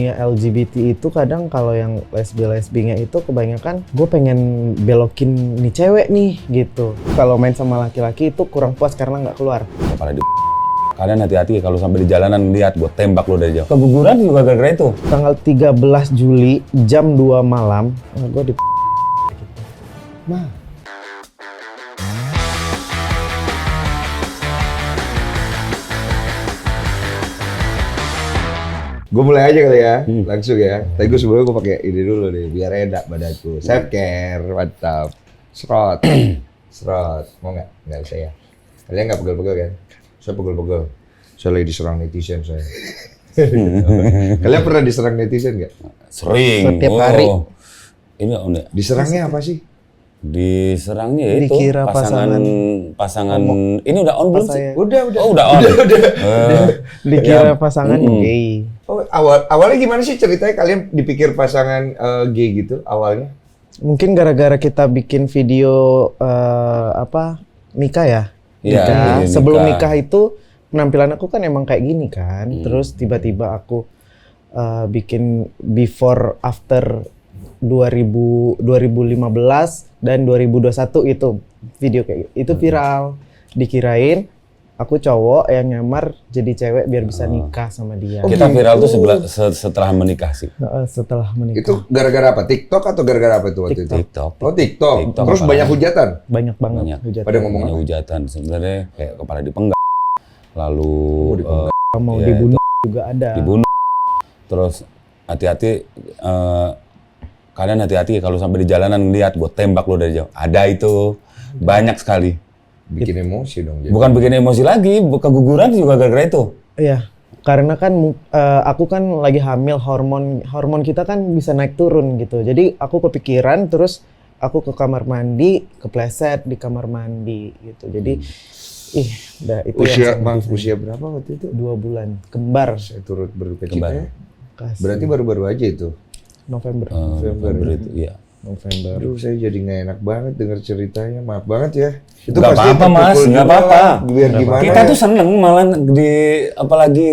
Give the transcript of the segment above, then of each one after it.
dunia LGBT itu kadang kalau yang lesbi-lesbinya itu kebanyakan gue pengen belokin nih cewek nih gitu. Kalau main sama laki-laki itu kurang puas karena nggak keluar. Kalian hati-hati kalau sampai di jalanan lihat gue tembak lo dari jauh. Keguguran juga gara-gara itu. Tanggal 13 Juli jam 2 malam gue di gitu. Nah. Gue mulai aja kali ya, langsung ya. Tapi gue sebelumnya gue pakai ini dulu deh, biar enak badanku. Self care, mantap. Serot, serot. Mau nggak? Nggak bisa ya. Kalian nggak pegel-pegel kan? Saya pegel-pegel. Saya lagi diserang netizen saya. Kalian pernah diserang netizen nggak? Sering. Setiap hari. Ini unik. Diserangnya apa sih? Diserangnya itu Dikira pasangan ini udah on belum sih? Udah. Oh, udah on. Dikira pasangan gay. Oh, awalnya gimana sih ceritanya kalian dipikir pasangan gay gitu awalnya? Mungkin gara-gara kita bikin video nikah ya. Iya, Sebelum nikah itu penampilan aku kan emang kayak gini kan. Terus tiba-tiba aku bikin before after 2015 dan 2021 itu video kayak itu viral. Dikirain aku cowok yang nyamar jadi cewek biar bisa nikah sama dia. Kita viral tuh setelah menikah sih. Setelah menikah. Itu gara-gara apa? TikTok atau gara-gara apa itu waktu itu? TikTok. Oh TikTok. Terus apalagi. banyak hujatan? Banyak banget hujatan. Pada ngomong Banyak apa? hujatan sebenarnya kayak kepala dipenggal. Lalu Mau ya, dibunuh juga ada. dibunuh. Terus hati-hati kalian hati-hati kalau sampai di jalanan lihat gue tembak lo dari jauh. Ada itu banyak sekali. Bikin emosi dong. Jadi. Bukan bikin emosi lagi, keguguran juga gara-gara itu. Iya, karena kan aku kan lagi hamil, hormon kita kan bisa naik turun gitu. Jadi aku kepikiran, terus aku ke kamar mandi, kepleset di kamar mandi gitu. Jadi udah itu usia berapa waktu itu? 2 bulan, kembar. Saya turut berduka Kembar. cita. Berarti baru-baru aja itu. November. November itu, iya. November. Aduh, saya jadi nggak enak banget dengar ceritanya. Maaf banget ya. Itu Nggak pasti apa-apa, Mas. terpukul Nggak juga. apa-apa. Biar gimana Kita ya? tuh seneng malah apalagi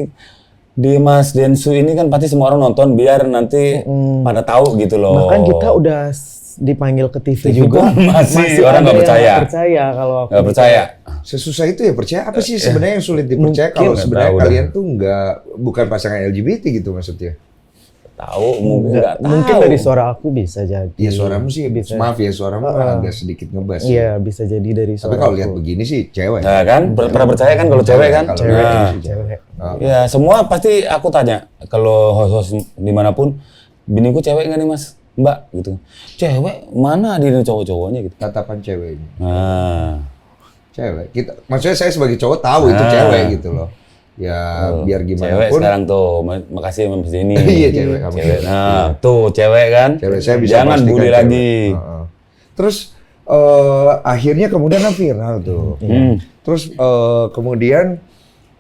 di Mas Densu ini kan pasti semua orang nonton biar nanti pada tahu gitu loh. Bahkan kita udah dipanggil ke TV juga. Masih orang ada nggak yang percaya. nggak percaya kalau aku. Nggak percaya. Sesusah itu ya percaya. Apa sih sebenarnya yang sulit dipercaya kalau nggak sebenarnya tahu kalian tuh bukan pasangan LGBT gitu maksudnya? Tahu mungkin nggak tahu. Mungkin dari suara aku bisa jadi. Ya suaramu sih, bisa. maaf ya suaramu agak sedikit ngebas. Iya, bisa jadi dari suara. Tapi kalau aku. lihat begini sih cewek. Nah kan, pernah percaya kan kalau cewek kan? Kalau Cewek, Nah, cewek. ya semua pasti aku tanya kalau host-host dimanapun, biniku cewek nggak nih Mas, Mbak gitu. Cewek mana di cowok-cowoknya gitu. Tatapan cewek ini. Nah, Cewek. Maksudnya saya sebagai cowok tahu itu cewek gitu loh. Ya biar gimana cewek pun. sekarang tuh, makasih Mas ini. Iya cewek kamu. Cewek. Nah, tuh cewek kan. Cewek saya bisa jangan pastikan bully cewek. lagi. Terus akhirnya kemudian kan viral tuh. Terus kemudian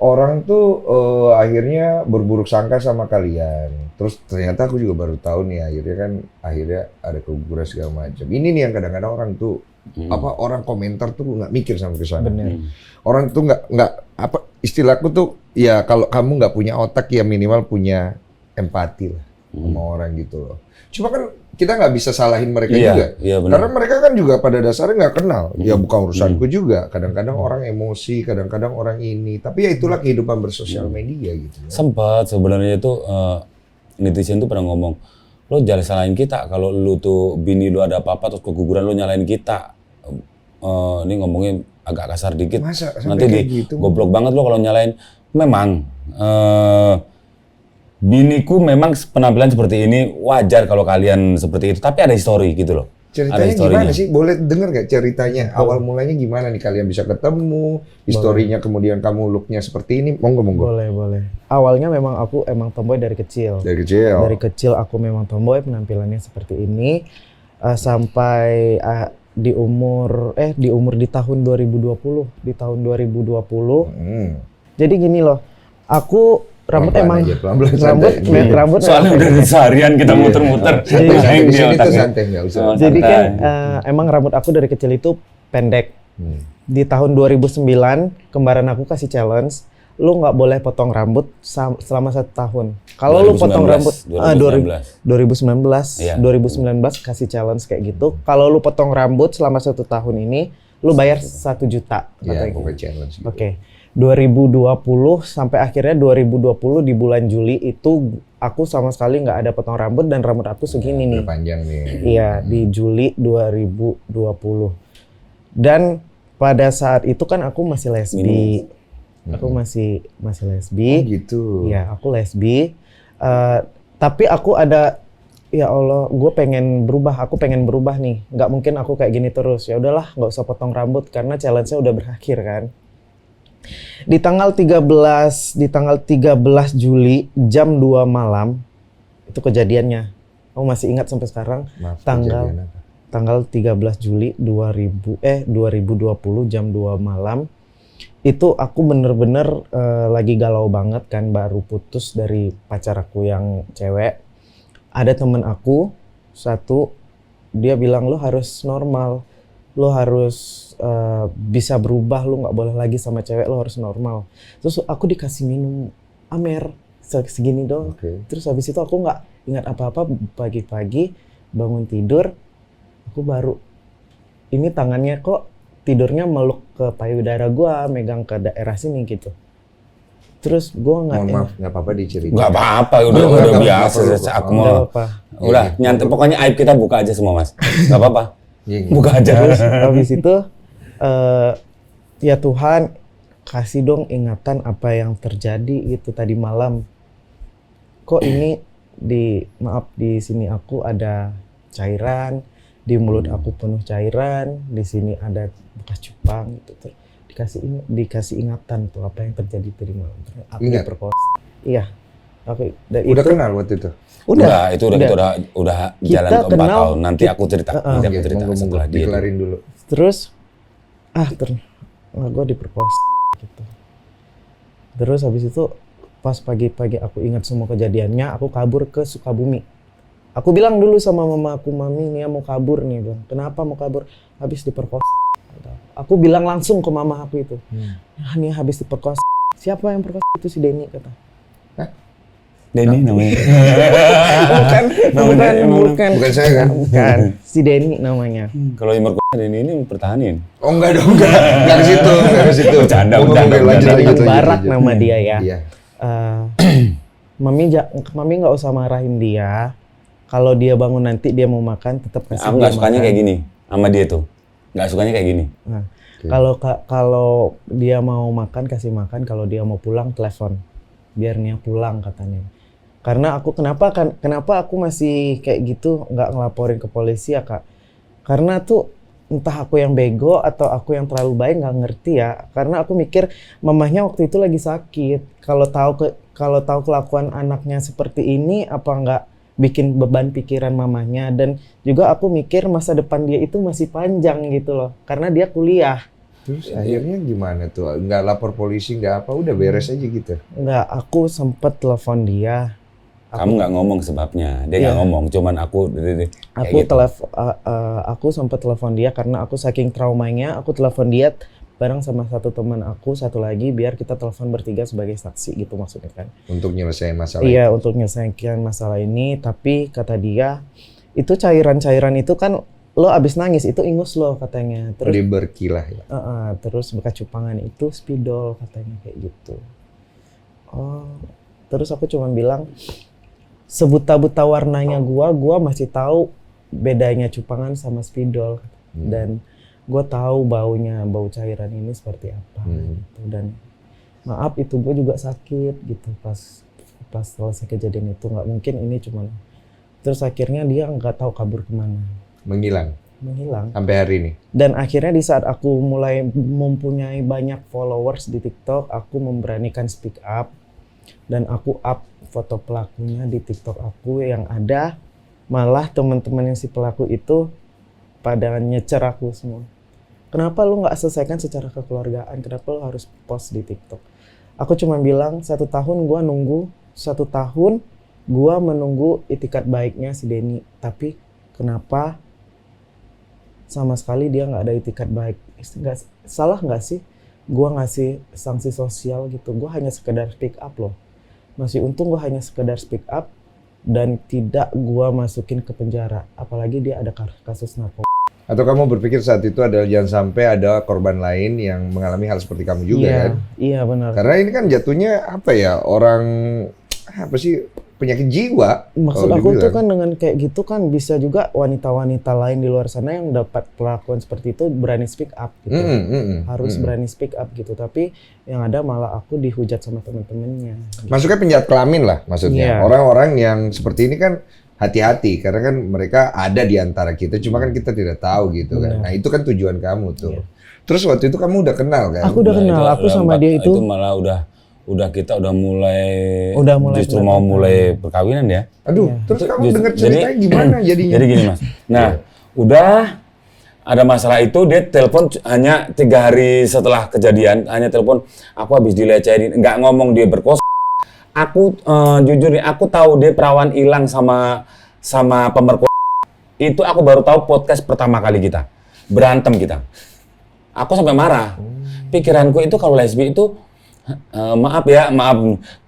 orang tuh akhirnya berburuk sangka sama kalian. Terus ternyata aku juga baru tahu nih akhirnya ada keguguran segala macam. Ini nih yang kadang-kadang orang tuh orang komentar tuh nggak mikir sampai ke sana. Bener. Orang tuh nggak istilahku tuh ya kalau kamu nggak punya otak ya minimal punya empati lah sama orang gitu loh. Cuma kan kita nggak bisa salahin mereka juga. Iya, benar. Karena mereka kan juga pada dasarnya nggak kenal. Ya bukan urusanku juga. Kadang-kadang orang emosi, kadang-kadang orang ini. Tapi ya itulah kehidupan bersosial media gitu. Ya. Sempat sebenarnya itu netizen tuh pernah ngomong, lo jangan salahin kita kalau lu tuh bini lu ada apa-apa terus keguguran lu nyalain kita. Ini ngomongin agak kasar dikit. Masa sampai Nanti kayak gitu? goblok banget lo kalau nyalain. Memang biniku memang penampilan seperti ini wajar kalau kalian seperti itu. Tapi ada histori gitu loh. Ceritanya gimana sih? Boleh denger nggak ceritanya? Awal mulanya gimana nih kalian bisa ketemu? Historinya kemudian kamu looknya seperti ini? Monggo. Boleh. Awalnya memang aku emang tomboy dari kecil. Dari kecil? Dari kecil aku memang tomboy, penampilannya seperti ini. Sampai di umur di tahun 2020. Di tahun 2020. Jadi gini loh, aku rambut Pelan-pelan emang aja, pelan-pelan, rambut santai. rambut Soalnya udah seharian kita muter-muter. Santai, di sini tuh otaknya. santai nggak usah. Jadi kan santai. emang rambut aku dari kecil itu pendek. Di tahun 2009 kembaran aku kasih challenge, lu nggak boleh potong rambut selama 1 tahun. Kalau lu potong rambut 2019 Iya. 2019 kasih challenge kayak gitu. Kalau lu potong rambut selama 1 tahun ini, lu bayar 1 juta. Iya, katanya. pokoknya challenge gitu. Oke. 2020 sampai akhirnya 2020 di bulan Juli itu aku sama sekali nggak ada potong rambut dan rambut aku segini nih. Panjang nih. Iya, di Juli 2020. Dan pada saat itu kan aku masih lesbi. Aku masih lesbi. Oh gitu. Iya, aku lesbi. Tapi aku ada, ya Allah, gue pengen berubah. Aku pengen berubah nih. Nggak mungkin aku kayak gini terus. Ya udahlah, nggak usah potong rambut karena challenge-nya udah berakhir kan. Di tanggal 13 Juli jam 2 malam itu kejadiannya. Aku masih ingat sampai sekarang. Maaf, tanggal kejadian apa? tanggal 13 Juli 2020 jam 2 malam. Itu aku bener-bener lagi galau banget kan, baru putus dari pacar aku yang cewek. Ada temen aku satu, dia bilang lu harus normal, lu harus bisa berubah, lu nggak boleh lagi sama cewek, lu harus normal. Terus aku dikasih minum Amer segini dong. Oke. Terus habis itu aku nggak ingat apa-apa. Pagi-pagi bangun tidur, aku baru ini tangannya kok tidurnya meluk ke payudara gua, megang ke daerah sini gitu. Terus gua nggak Mohon maaf, nggak apa-apa diceritain. Nggak apa-apa, udah Nggak biasa. perlu. Aku nggak mau, apa. udah nyantai. Pokoknya aib kita buka aja semua mas. Nggak apa-apa, Iya. buka aja. Terus habis itu ya Tuhan kasih dong ingatan apa yang terjadi itu tadi malam. Kok ini di sini aku ada cairan, di mulut aku penuh cairan, di sini ada bekas cupang gitu. Dikasih ingatan tuh apa yang terjadi tadi malam. Aku Ingat? diperkosa. Iya. Aku Udah itu kenal waktu itu? Udah, itu udah jalan Kita ke 4 kenal, tahun. Nanti aku cerita, nanti aku Oke, cerita monggo, setelah dia. dikelarin dulu. Terus gue diperkosa gitu. Terus habis itu pas pagi-pagi aku ingat semua kejadiannya, aku kabur ke Sukabumi. Aku bilang dulu sama mama aku, mami Nia mau kabur nih bang. Kenapa mau kabur? Habis diperkosa. Aku bilang langsung ke mama aku itu, Nia habis diperkosa. Siapa yang perkosa? Itu si Denny kata. Denny namanya. Bukan saya kan? Bukan, si Denny namanya. Kalau yang merkosa Denny ini pertahanin. Oh enggak dong, enggak ke situ, enggak ke situ. Bercanda, Oke, bercanda. lanjut, Denny lanjut, Barak lanjut. nama dia ya. Iya. Mami nggak usah marahin dia. Kalau dia bangun nanti dia mau makan, tetap kasih Aku dia nggak sukanya makan. kayak gini sama dia tuh. Nggak sukanya kayak gini. Nah, Oke. kalau dia mau makan kasih makan, kalau dia mau pulang telepon, biar Nia pulang katanya. Karena kenapa aku masih kayak gitu nggak ngelaporin ke polisi ya kak? Karena tuh entah aku yang bego atau aku yang terlalu baik nggak ngerti ya. Karena aku mikir mamahnya waktu itu lagi sakit. Kalau tahu kelakuan anaknya seperti ini, apa nggak bikin beban pikiran mamahnya. Dan juga aku mikir masa depan dia itu masih panjang gitu loh. Karena dia kuliah. Terus akhirnya gimana tuh? Enggak lapor polisi, enggak apa, udah beres aja gitu. Nggak, aku sempet telepon dia. Kamu nggak ngomong sebabnya. Dia nggak Iya. ngomong. Cuman aku kayak gitu. Aku sempat telepon dia karena aku saking traumanya, aku telepon dia bareng sama satu teman aku, satu lagi, biar kita telepon bertiga sebagai saksi gitu maksudnya kan. Untuk nyelesain masalah. Iya, untuk menyelesaikan masalah ini, tapi kata dia, itu cairan-cairan itu kan lo abis nangis, itu ingus lo katanya. Terus dia berkilah ya. Terus bekas cupangan itu spidol katanya kayak gitu. Oh, terus aku cuma bilang, sebuta-buta warnanya gua masih tahu bedanya cupangan sama spidol. Dan gue tahu bau cairan ini seperti apa gitu. Dan maaf itu gue juga sakit gitu pas selesai kejadian itu, nggak mungkin ini cuman. Terus akhirnya dia nggak tahu kabur kemana, Menghilang sampai hari ini. dan akhirnya di saat aku mulai mempunyai banyak followers di TikTok, aku memberanikan speak up dan aku up foto pelakunya di TikTok aku, yang ada malah teman-teman yang si pelaku itu pada nyecer aku semua. Kenapa lu nggak selesaikan secara kekeluargaan? Kenapa lu harus post di TikTok? Aku cuma bilang 1 tahun gua nunggu, 1 tahun gua menunggu itikat baiknya si Denny. Tapi kenapa sama sekali dia nggak ada itikat baik? Salah nggak sih gue ngasih sanksi sosial gitu. Gue hanya sekedar speak up loh. Masih untung gue hanya sekedar speak up dan tidak gue masukin ke penjara. Apalagi dia ada kasus narkoba. Atau kamu berpikir saat itu adalah jangan sampai ada korban lain yang mengalami hal seperti kamu juga Iya, kan? iya benar. Karena ini kan jatuhnya apa ya, orang apa sih, penyakit jiwa. Maksud kalau aku tuh dibilang. kan dengan kayak gitu kan bisa juga wanita-wanita lain di luar sana yang dapat perlakuan seperti itu berani speak up gitu. Harus berani speak up gitu. Tapi yang ada malah aku dihujat sama teman-temannya. Masuknya penjahat kelamin lah maksudnya. Iya. Orang-orang yang seperti ini kan hati-hati karena kan mereka ada di antara kita, cuma kan kita tidak tahu gitu kan. Nah, itu kan tujuan kamu tuh. Iya. Terus waktu itu kamu udah kenal kan? Aku udah kenal, itu aku udah sama dia itu. Itu malah udah kita udah mulai justru kelihatan. mau mulai perkawinan ya. Aduh, terus kamu dengar Jadi- ceritanya gimana jadinya? Jadi gini Mas. Nah, udah ada masalah itu dia telepon hanya 3 hari setelah kejadian, hanya telepon aku habis dilecehin, nggak ngomong dia berkosa. Aku jujur nih, aku tahu dia perawan hilang sama pemerkosa. Itu aku baru tahu podcast pertama kali kita berantem kita. Aku sampai marah. Pikiranku itu kalau lesbi itu maaf.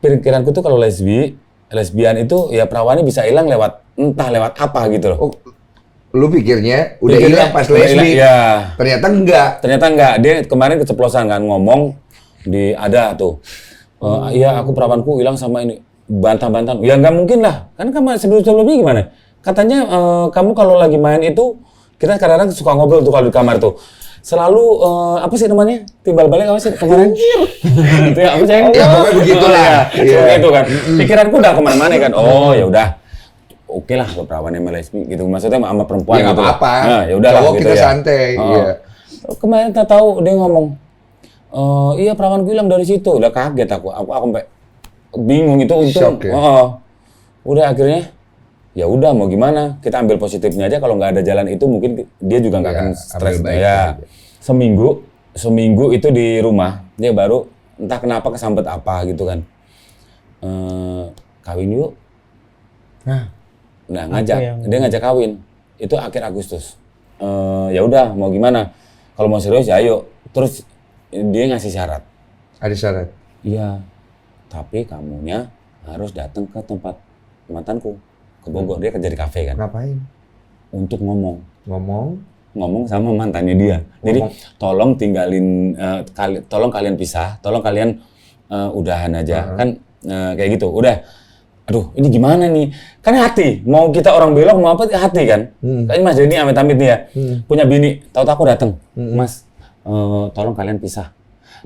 Pikiranku tuh kalau lesbian itu ya perawannya bisa hilang lewat apa gitu loh. Oh, lu pikirnya udah Pikirnya hilang pas udah lesbi. hilang, ya. Ternyata enggak. Ternyata enggak, dia kemarin keceplosan kan ngomong ada tuh. Iya aku perawanku hilang sama ini, bantah-bantah. Ya nggak mungkin lah, kan kamu sebelumnya gimana? Katanya kamu kalau lagi main itu, kita kadang-kadang suka ngobrol tuh kalau di kamar tuh. Selalu apa sih namanya? Timbal balik apa sih kemarin? Itu ya apa sih? Ya, pokoknya begitulah. Iya. Seperti itu kan. Pikiranku udah kemana-mana kan. Oh ya udah. Oke lah kalau perawannya sama lesbi gitu. Maksudnya sama perempuan Ya gitu. nggak apa-apa. Nah, ya udahlah Cowok gitu kita ya. santai. Iya. Kemarin tak tahu dia ngomong, iya perawanku hilang dari situ. Udah kaget aku sampai bingung itu untung. Shock ya? Udah akhirnya, ya udah mau gimana? Kita ambil positifnya aja. Kalau nggak ada jalan itu mungkin dia juga nggak Ya, akan stres. ambil baiknya Ya, aja. seminggu itu di rumah dia baru entah kenapa kesambet apa gitu kan. Kawin yuk. Nah ngajak, dia ngajak kawin. Itu akhir Agustus. Ya udah mau gimana? Kalau mau serius ya ayo. Terus dia ngasih syarat. Ada syarat. Iya, tapi kamunya harus datang ke tempat mantanku ke Bogor. Dia kerja di kafe kan. Ngapain? Untuk ngomong sama mantannya dia. Jadi tolong tinggalin, tolong kalian pisah, tolong kalian udahan aja kan kayak gitu. Udah. Aduh, ini gimana nih? Kan hati, mau kita orang belok mau apa hati kan? Kayaknya Mas Denny amit-amit nih ya, punya bini, tahu-tahu aku datang, Mas, tolong kalian pisah.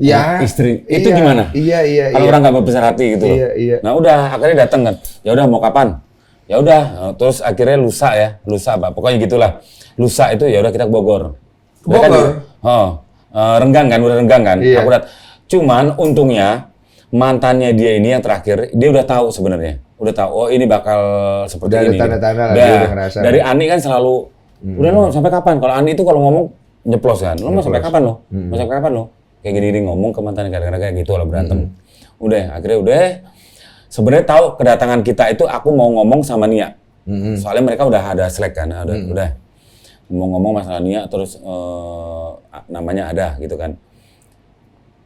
Ya, Istri, itu iya, gimana? Iya. Kalau orang nggak berbesar hati gitu loh. Iya. Nah udah, akhirnya datang kan. Ya udah mau kapan? Ya udah, terus akhirnya lusa apa? Pokoknya gitulah. Lusa itu ya udah kita ke Bogor. Udah kan, Bogor? renggang kan, udah renggang kan. Iya. Aku cuman untungnya mantannya dia ini yang terakhir, dia udah tahu sebenarnya. Udah tahu, oh ini bakal seperti Udah ada ini. tanda-tanda lah, dia udah ngerasa. Dari Ani kan selalu, udah lo sampai kapan? Kalau Ani itu kalau ngomong nyeplos kan, lo mau sampai kapan lo? Mau sampai kapan lo? Kayak gini ngomong ke mantannya kadang-kadang kayak gitu lah berantem. Udah, akhirnya udah. Sebenarnya tahu kedatangan kita itu aku mau ngomong sama Nia. Soalnya mereka udah ada Slack kan, udah. Mau ngomong masalah Nia terus namanya ada gitu kan.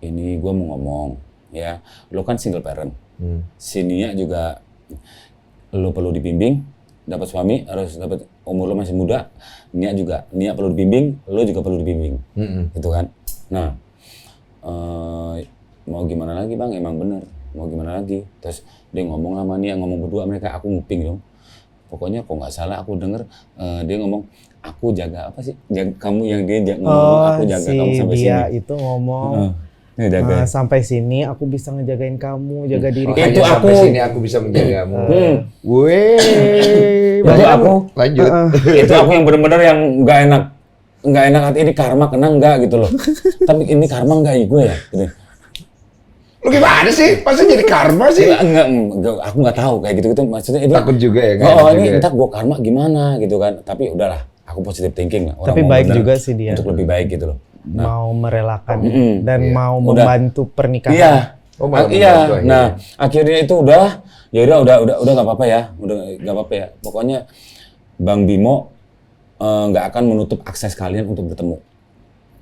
Ini gue mau ngomong, ya, lo kan single parent. Si Nia juga lo perlu dibimbing, dapat suami harus dapat, umur lo masih muda, Nia perlu dibimbing, lo juga perlu dibimbing, gitu kan. Nah, mau gimana lagi bang, emang bener, mau gimana lagi. Terus dia ngomong sama Nia, ngomong berdua mereka, aku nguping dong. Pokoknya kok nggak salah aku denger dia ngomong, aku jaga apa sih? Kamu yang dia ngomong, aku jaga kamu sampai sini. Dia itu ngomong. Jaga. Sampai sini aku bisa ngejagain kamu, jaga diri. Itu Hanya aku. sampai sini aku bisa menjagamu. Weh, Itu aku. Lanjut. Itu aku yang bener-bener yang nggak enak hati, ini karma kena nggak gitu loh. Tapi ini karma nggak gue ya gitu. Lu gimana sih? Masa jadi karma sih? Enggak, aku nggak tahu kayak gitu maksudnya ini. Takut juga ya, nggak Oh, enak ini juga ya. entar gue karma gimana gitu kan. Tapi udahlah, aku positive thinking lah. Tapi mau baik bener juga sih dia. untuk lebih baik gitu loh. Mau merelakan dan Iya. mau Udah. membantu pernikahan. Iya. Oh, malah Iya. membantu akhirnya. Nah, akhirnya itu udah nggak apa-apa ya. Udah nggak apa-apa ya. Pokoknya Bang Bimo nggak akan menutup akses kalian untuk bertemu.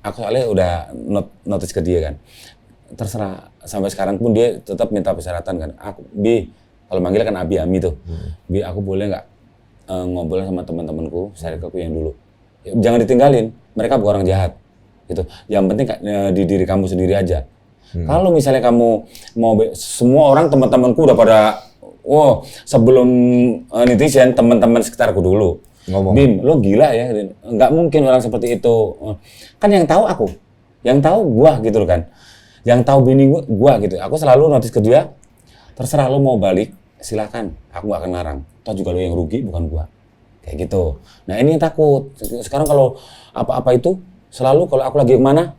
aku soalnya udah notice ke dia kan. Terserah sampai sekarang pun dia tetap minta persyaratan kan. Aku Bi, kalau manggil kan Abi Ami tuh. Bi, aku boleh nggak ngobrol sama teman-temanku, aku yang dulu. Jangan ditinggalin. Mereka bukan orang jahat. Gitu. Yang penting di diri kamu sendiri aja. Kalau misalnya kamu mau semua orang teman-temanku udah pada sebelum netizen teman-teman sekitarku dulu ngomong, Bim, lo gila ya, nggak mungkin orang seperti itu. Kan yang tahu aku, yang tahu gua gitu loh kan, yang tahu bini gua gitu. Aku selalu notice ke dia, terserah lo mau balik, silakan, aku nggak akan larang. Toh juga lo yang rugi, bukan gua, kayak gitu. Nah ini yang takut. Sekarang kalau apa-apa itu selalu kalau aku lagi mana,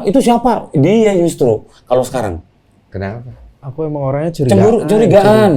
itu siapa? Dia justru. Kalau sekarang, kenapa? Aku emang orangnya curigaan. Curigaan.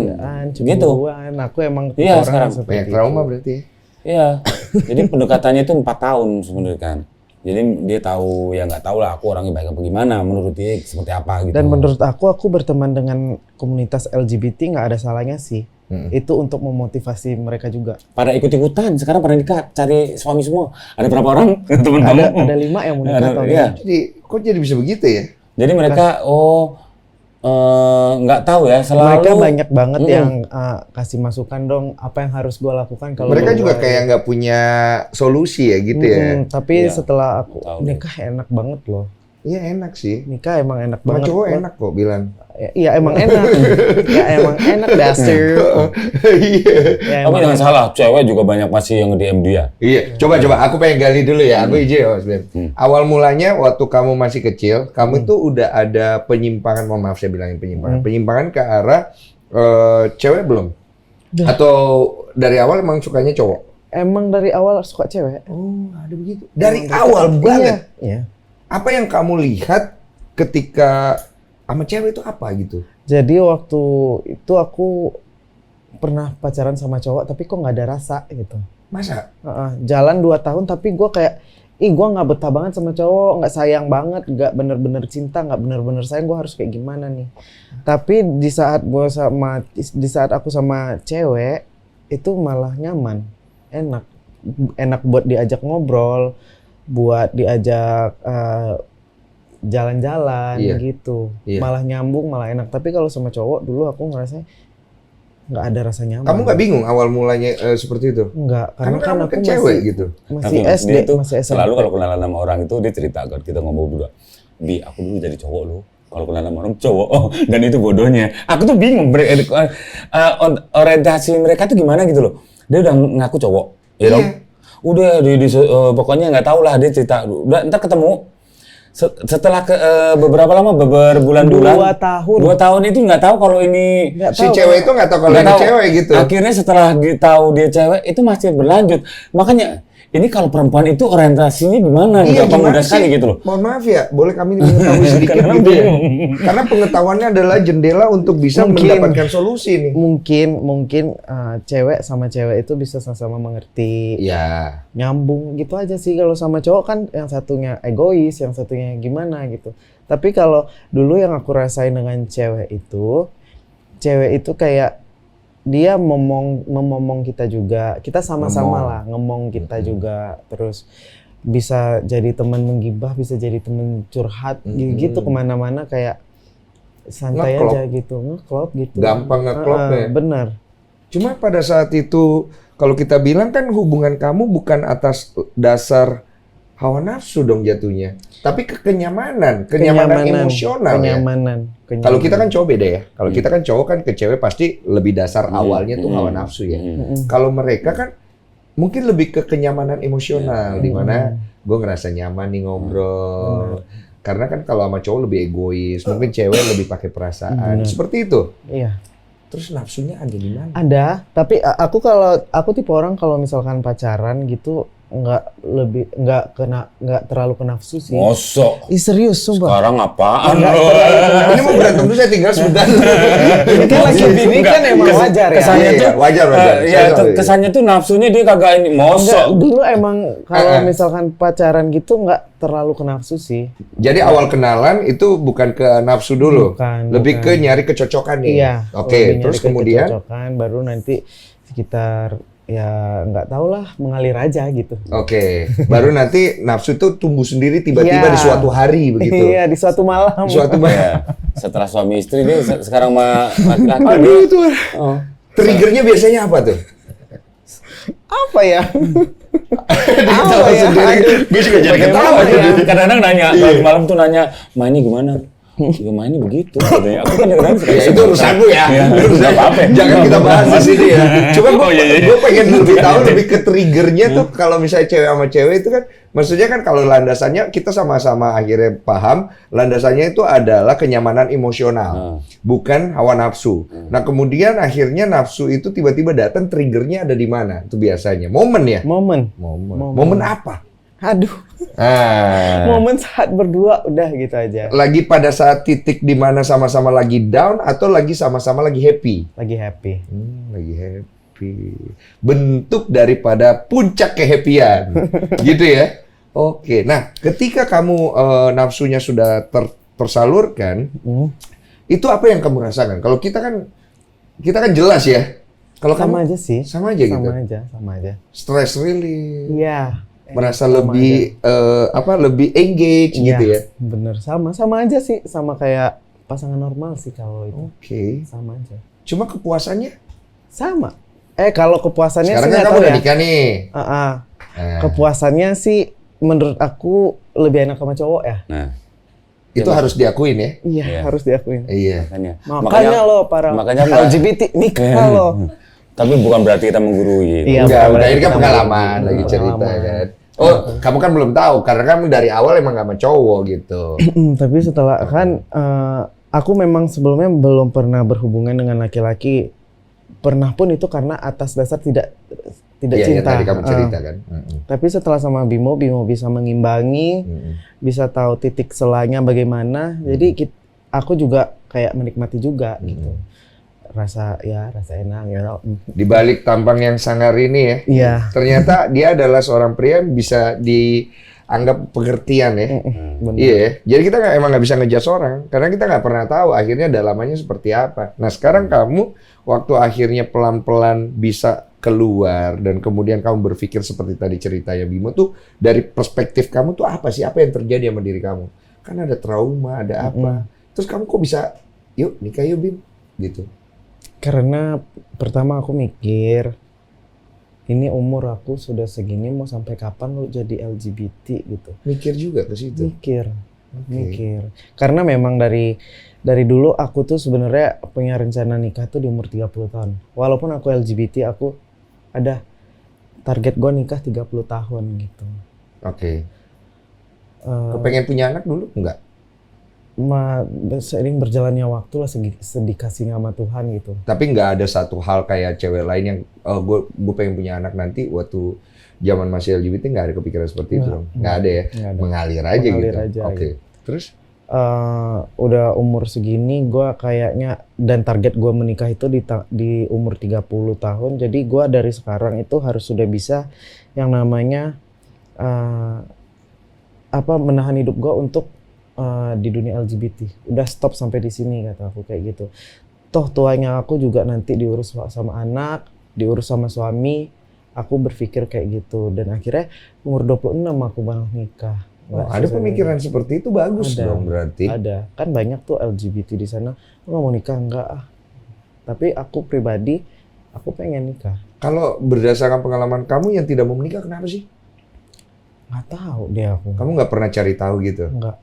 Gitu. Aku emang iya, sekarang banyak trauma berarti. Iya. Jadi pendekatannya itu 4 tahun sebenarnya kan. Jadi dia tahu ya nggak tahu lah aku orangnya baik apa gimana, menurut dia seperti apa gitu. Dan menurut aku berteman dengan komunitas LGBT nggak ada salahnya sih. Itu untuk memotivasi mereka juga. Pada ikut-ikutan, sekarang pada nikah, cari suami semua. Ada berapa orang teman kamu? Ada 5 yang mau nikah. Iya. Jadi kok jadi bisa begitu ya? Jadi mereka nggak tahu ya, selalu mereka banyak banget yang kasih masukan dong apa yang harus gue lakukan kalau mereka juga kayak nggak punya solusi ya gitu ya. Tapi setelah aku nikah enak banget loh. Iya enak sih. Nikah emang enak banget. Cowok enak kok bilang. Iya emang enak. Ya emang enak dasar. Iya. Tapi jangan salah, cewek juga banyak masih yang DM dia. Iya. Coba aku pengen gali dulu ya. Aku izin Mas Ben. Awal mulanya waktu kamu masih kecil, kamu tuh udah ada penyimpangan. Mohon maaf saya bilangin penyimpangan. Penyimpangan ke arah cewek belum? Atau dari awal emang sukanya cowok? Emang dari awal suka cewek. Oh, ada begitu. Dari awal banget. Iya. Apa yang kamu lihat ketika sama cewek itu apa gitu? Jadi waktu itu aku pernah pacaran sama cowok tapi kok nggak ada rasa gitu. Masa? Jalan 2 tahun tapi gue kayak, gue nggak betah banget sama cowok, nggak sayang banget, nggak bener-bener cinta, nggak bener-bener sayang, gue harus kayak gimana nih? Tapi di saat aku sama cewek itu malah nyaman, enak buat diajak ngobrol, buat diajak jalan-jalan gitu. Malah nyambung, malah enak. Tapi kalau sama cowok dulu aku ngerasa nggak ada rasa nyaman. Kamu nggak bingung awal mulanya seperti itu? Nggak, karena kan aku cewek gitu. Masih SD, masih SMP. Selalu kalau kenalan sama orang itu dia cerita kan, kita ngomong berdua, Bi, aku dulu jadi cowok lo. Kalau kenalan sama orang cowok, dan itu bodohnya. Aku tuh bingung orientasi mereka tuh gimana gitu loh. Dia udah ngaku cowok, ya dong. Udah pokoknya nggak tahu lah, dia cerita. Udah ntar ketemu. Setelah beberapa lama, berbulan-bulan, 2 tahun itu nggak tahu kalau ini si cewek itu nggak tahu kalau ini cewek gitu. Akhirnya setelah tahu dia cewek itu masih berlanjut. Makanya ini kalau perempuan itu orientasinya gimana? Iya, gitu, mudah sekali gitu loh. Mohon maaf ya, boleh kami mengetahui sedikit gitu ya? Karena pengetahuannya adalah jendela untuk bisa mendapatkan solusi nih. Mungkin cewek sama cewek itu bisa sama-sama mengerti. Ya. Nyambung gitu aja sih. Kalau sama cowok kan yang satunya egois, yang satunya gimana gitu. Tapi kalau dulu yang aku rasain dengan cewek itu kayak dia ngomong kita juga, kita sama-sama lah ngomong kita juga, terus bisa jadi teman menggibah, bisa jadi teman curhat, gitu kemana-mana kayak santai aja gitu, ngeklop gitu. Gampang ngeklop ya. Bener. Cuma pada saat itu kalau kita bilang kan hubungan kamu bukan atas dasar hawa nafsu dong jatuhnya, tapi kenyamanan emosional ya. Kalau kita kan cowok beda ya. Kalau kita kan cowok kan ke cewek pasti lebih dasar awalnya tuh hawa nafsu ya. Kalau mereka kan mungkin lebih ke kenyamanan emosional, di mana gue ngerasa nyaman nih ngobrol. Karena kan kalau sama cowok lebih egois, mungkin cewek lebih pakai perasaan. Seperti itu. Iya. Terus nafsunya ada di mana? Ada, tapi aku tipe orang kalau misalkan pacaran gitu nggak terlalu ke nafsu sih. Mosok. Serius, sumpah. Sekarang apaan lo? Ini mau berantem tuh saya tinggal sebentar. Ini kan lagi bini kan emang wajar ya. Kesannya tuh wajar. Kesannya tuh nafsunya dia kagak ini mosok. Dulu emang kalau misalkan pacaran gitu nggak terlalu ke nafsu sih. Jadi awal kenalan itu bukan ke nafsu dulu. Lebih ke nyari kecocokan nih. Iya. Oke, terus kemudian kecocokan baru nanti sekitar ya nggak tahu lah, mengalir aja gitu. Oke, baru nanti nafsu itu tumbuh sendiri tiba-tiba Iya. di suatu hari begitu. Iya, di suatu malam. Suatu Ya, setelah suami istri dia sekarang mah laki-laki. Aduh itu. Oh. Triggernya biasanya apa tuh? Apa ya? Ketawa ya? sendiri. Gue juga jadi ketawa. Bagaimana ya? jadi. Kadang-kadang nanya, kalau malam tuh nanya, "Ma ini gimana?" Ya Ma ini begitu. Katanya. Aku kan kadang-kadang suka Ya itu urusan lu ya. Iya, Urusan nggak apa-apa. Jangan kita bahas di sini ya. Cuma Oh, iya, iya. gue pengen lebih tahu lebih ke triggernya tuh kalau misalnya cewek sama cewek itu kan, maksudnya kan kalau landasannya kita sama-sama akhirnya paham, landasannya itu adalah kenyamanan emosional, bukan hawa nafsu. Nah kemudian akhirnya nafsu itu tiba-tiba datang, triggernya ada di mana? Itu biasanya momen ya. Momen. Momen apa? Aduh. Momen saat berdua udah gitu aja. Lagi pada saat titik di mana sama-sama lagi down atau lagi sama-sama lagi happy? Lagi happy. Lagi happy. Bentuk daripada puncak kehappyan. Gitu ya. Oke. Nah, ketika kamu nafsunya sudah tersalurkan, itu apa yang kamu rasakan? Kalau kita kan jelas ya. Kalau Sama kamu aja sih. sama aja gitu. Sama aja. Stress relief. Iya. Merasa Sama lebih lebih engage Iya, gitu ya. bener. Sama aja sih. Sama kayak pasangan normal sih kalau itu. Oke. Sama aja. Cuma kepuasannya? Sama. Kalau kepuasannya Sekarang sih kan nggak kamu tahu udah ya. nikah nih. Nah. Nah, Kepuasannya sih menurut aku lebih enak sama cowok ya. Nah, itu harus diakuin ya. Iya, Iya. harus diakuin. Iya. Makanya lo para makanya LGBT nikah lo. Tapi bukan berarti kita menggurui. Iya, Enggak, bukan udah berarti ini kan kita pengalaman mau- lagi cerita pengalaman. kan. Oh, kamu kan belum tahu karena kamu dari awal emang gak sama cowok gitu. Tapi setelah kan aku memang sebelumnya belum pernah berhubungan dengan laki-laki. Pernah pun itu karena atas dasar tidak Iya, cinta. tadi kamu cerita kan. Tapi setelah sama Bimo bisa mengimbangi, bisa tahu titik selanya bagaimana. Jadi aku juga kayak menikmati juga gitu. Rasa enak ya. Di balik tampang yang sangar ini ya, Iya. ternyata dia adalah seorang pria yang bisa dianggap pengertian ya. Bener. Iya, ya. Jadi kita emang nggak bisa ngejudge orang karena kita nggak pernah tahu akhirnya dalamannya seperti apa. Nah sekarang kamu waktu akhirnya pelan-pelan bisa keluar dan kemudian kamu berpikir seperti tadi ceritanya Bimo tuh dari perspektif kamu tuh apa sih, apa yang terjadi sama diri kamu? Kan ada trauma, ada apa? Terus kamu kok bisa, yuk nikah yuk Bim, gitu. Karena pertama aku mikir, ini umur aku sudah segini mau sampai kapan lu jadi LGBT gitu. Mikir juga ke situ. Mikir. Karena memang dari dulu aku tuh sebenarnya punya rencana nikah tuh di umur 30 tahun. Walaupun aku LGBT, aku ada target gue nikah 30 tahun gitu. Oke. Kepengen punya anak dulu? Enggak. Seiring berjalannya waktu lah sedikasih sama Tuhan gitu. Tapi nggak ada satu hal kayak cewek lain yang gue pengen punya anak nanti waktu zaman masih LGBT, nggak ada kepikiran seperti itu dong? Nggak ada ya? Nggak ada. Mengalir aja Mengalir gitu? aja, Oke. gitu. Terus? Udah umur segini gue kayaknya, dan target gue menikah itu di umur 30 tahun. Jadi gue dari sekarang itu harus sudah bisa yang namanya menahan hidup gue untuk di dunia LGBT. Udah stop sampai di sini kata aku kayak gitu. Toh tuanya aku juga nanti diurus sama anak, diurus sama suami. Aku berpikir kayak gitu dan akhirnya umur 26 aku baru nikah. Ada pemikiran seperti itu, bagus Ada. dong berarti. Ada. Kan banyak tuh LGBT di sana. Nggak mau nikah enggak ah. Tapi aku pribadi aku pengen nikah. Kalau berdasarkan pengalaman kamu yang tidak mau menikah, kenapa sih? Nggak tahu deh aku. Kamu nggak pernah cari tahu gitu? Enggak.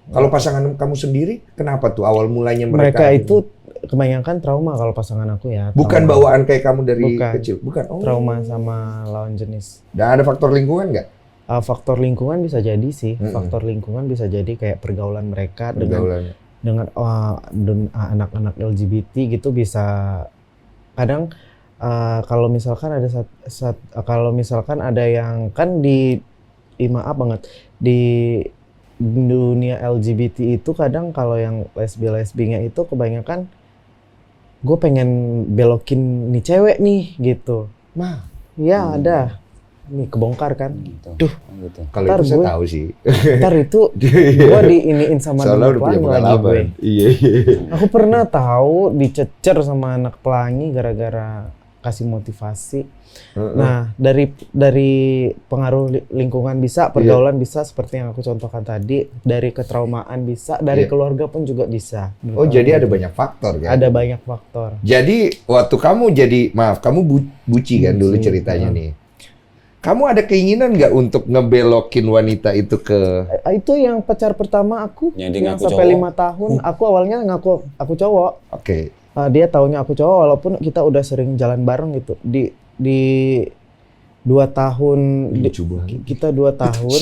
Kalau pasangan kamu sendiri, kenapa tuh awal mulanya Mereka mereka? itu kebanyakan trauma kalau pasangan aku ya. Bukan Trauma. bawaan kayak kamu dari Bukan. kecil? Bukan. Oh. Trauma sama lawan jenis. Dan ada faktor lingkungan nggak? Faktor lingkungan bisa jadi sih. Mm-mm. Faktor lingkungan bisa jadi kayak pergaulan mereka Pergaulannya. dengan anak-anak LGBT gitu bisa kadang kalau misalkan ada kalau misalkan ada yang kan maaf banget di dunia LGBT itu kadang kalau yang lesbinya itu kebanyakan gue pengen belokin nih cewek nih gitu. Nah, Ya ada. Nih kebongkar kan. Gitu. Duh. Gitu. kalau Ntar itu saya gue- tahu sih. Ntar itu gue diiniin sama Soalnya anak udah punya pelangi lagi gue. pengalaman. Iya. Aku pernah tahu dicecer sama anak pelangi gara-gara kasih motivasi. Nah, dari pengaruh lingkungan bisa, pergaulan bisa seperti yang aku contohkan tadi, dari ketraumaan bisa, dari keluarga pun juga bisa. Oh, jadi ada banyak faktor kan? Ada banyak faktor. Jadi waktu kamu kamu buci kan dulu ceritanya nih. Kamu ada keinginan nggak untuk ngebelokin wanita itu ke... Itu yang pacar pertama aku, Yang yang ngaku sampai cowok. 5 tahun. Aku awalnya ngaku aku cowok. Oke. Dia taunya aku cowok, walaupun kita udah sering jalan bareng gitu. Di 2 tahun, Lucu banget. kita 2 tahun.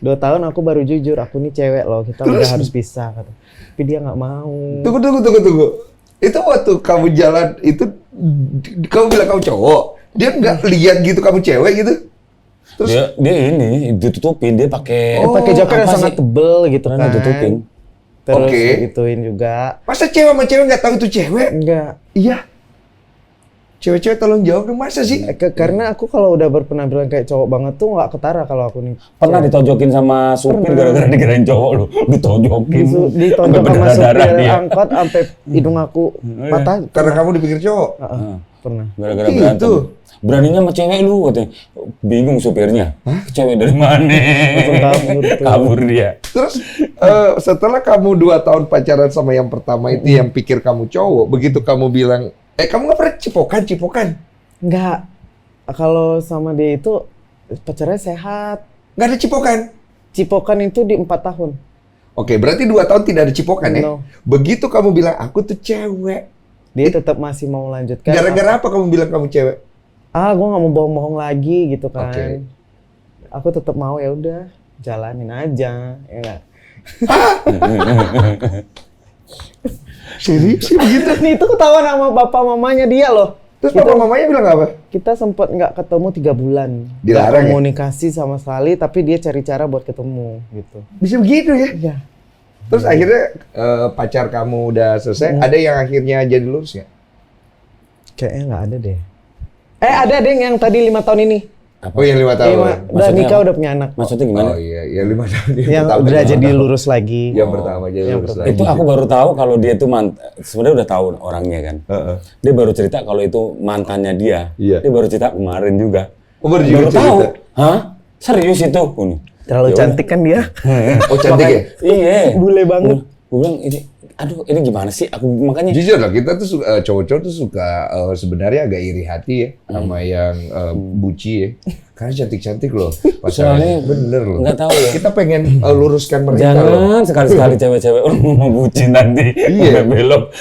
2 tahun aku baru jujur, aku nih cewek loh, kita udah harus pisah. Kata. Tapi dia nggak mau. Tunggu. Itu waktu kamu jalan itu, kamu bilang kamu cowok. Dia nggak lihat gitu kamu cewek gitu? Terus Dia ini ditutupin, dia pakai Pakai jaket yang apa sangat sih? tebel gitu Karena kan. ditutupin. Terus Oke. ituin juga. masa cewek sama cewek nggak tahu itu cewek? Enggak. Iya. Cewek-cewek tolong jawab dong, masa sih? Karena aku kalau udah berpenampilan kayak cowok banget tuh nggak ketara kalau aku nih. Pernah ditonjokin sama supir gara-gara dikirain cowok lu. Ditonjokin. Ditonjok Sampai sama berdarah-darah supir dia. angkot sampai hidung aku patah. Karena kamu dipikir cowok? Pernah. Gara-gara Gitu. berantem. Beraninya sama cewek lu katanya. Bingung supirnya. Cewek dari mana? kabur tuh. Kabur dia. Terus setelah kamu 2 tahun pacaran sama yang pertama itu yang pikir kamu cowok, begitu kamu bilang, kamu nggak pernah cipokan? Enggak. Kalau sama dia itu pacarnya sehat. Nggak ada cipokan? Cipokan itu di 4 tahun. Oke, berarti 2 tahun tidak ada cipokan ya? No. Begitu kamu bilang, aku tuh cewek. Dia tetap masih mau lanjutkan. Gara-gara apa kamu bilang kamu cewek? Gue nggak mau bohong-bohong lagi gitu kan. Oke. Aku tetap mau, ya udah jalanin aja, ya nggak? Serius sih begitu? Nih itu ketahuan sama bapak mamanya dia loh. Terus papa mamanya bilang apa? Kita sempat nggak ketemu 3 bulan. Dilarang Nggak ya? komunikasi sama sekali, tapi dia cari cara buat ketemu gitu. Bisa begitu ya? Iya. Terus akhirnya pacar kamu udah selesai, ada yang akhirnya jadi lurus ya? Kayaknya nggak ada deh. Ada deh yang tadi 5 tahun ini. Oh yang 5 tahun? Udah Maksudnya nikah, apa? udah punya anak. Maksudnya gimana? Oh iya 5 tahun. Yang udah jadi lurus lagi. Yang pertama jadi Yang lurus pertama. lagi. Itu aku baru tahu kalau dia tuh sebenarnya udah tahu orangnya kan. Heeh. Dia baru cerita kalau itu mantannya dia. Iya. Dia baru cerita kemarin juga. Oh, baru juga cerita? tahu. Hah? Serius itu? Terlalu Ya cantik kan dia. Oh cantik ya? Iya. Bule banget. Gue bilang ini gimana sih? Aku makanya Jujur lah, kita tuh cowok-cowok tuh suka sebenarnya agak iri hati ya sama yang buci ya. Karena cantik-cantik loh. Pasalnya Soalnya bener loh. nggak tahu ya. Kita pengen luruskan mereka loh. jangan sekali-sekali cewek-cewek mau bucin nanti Iya. belok.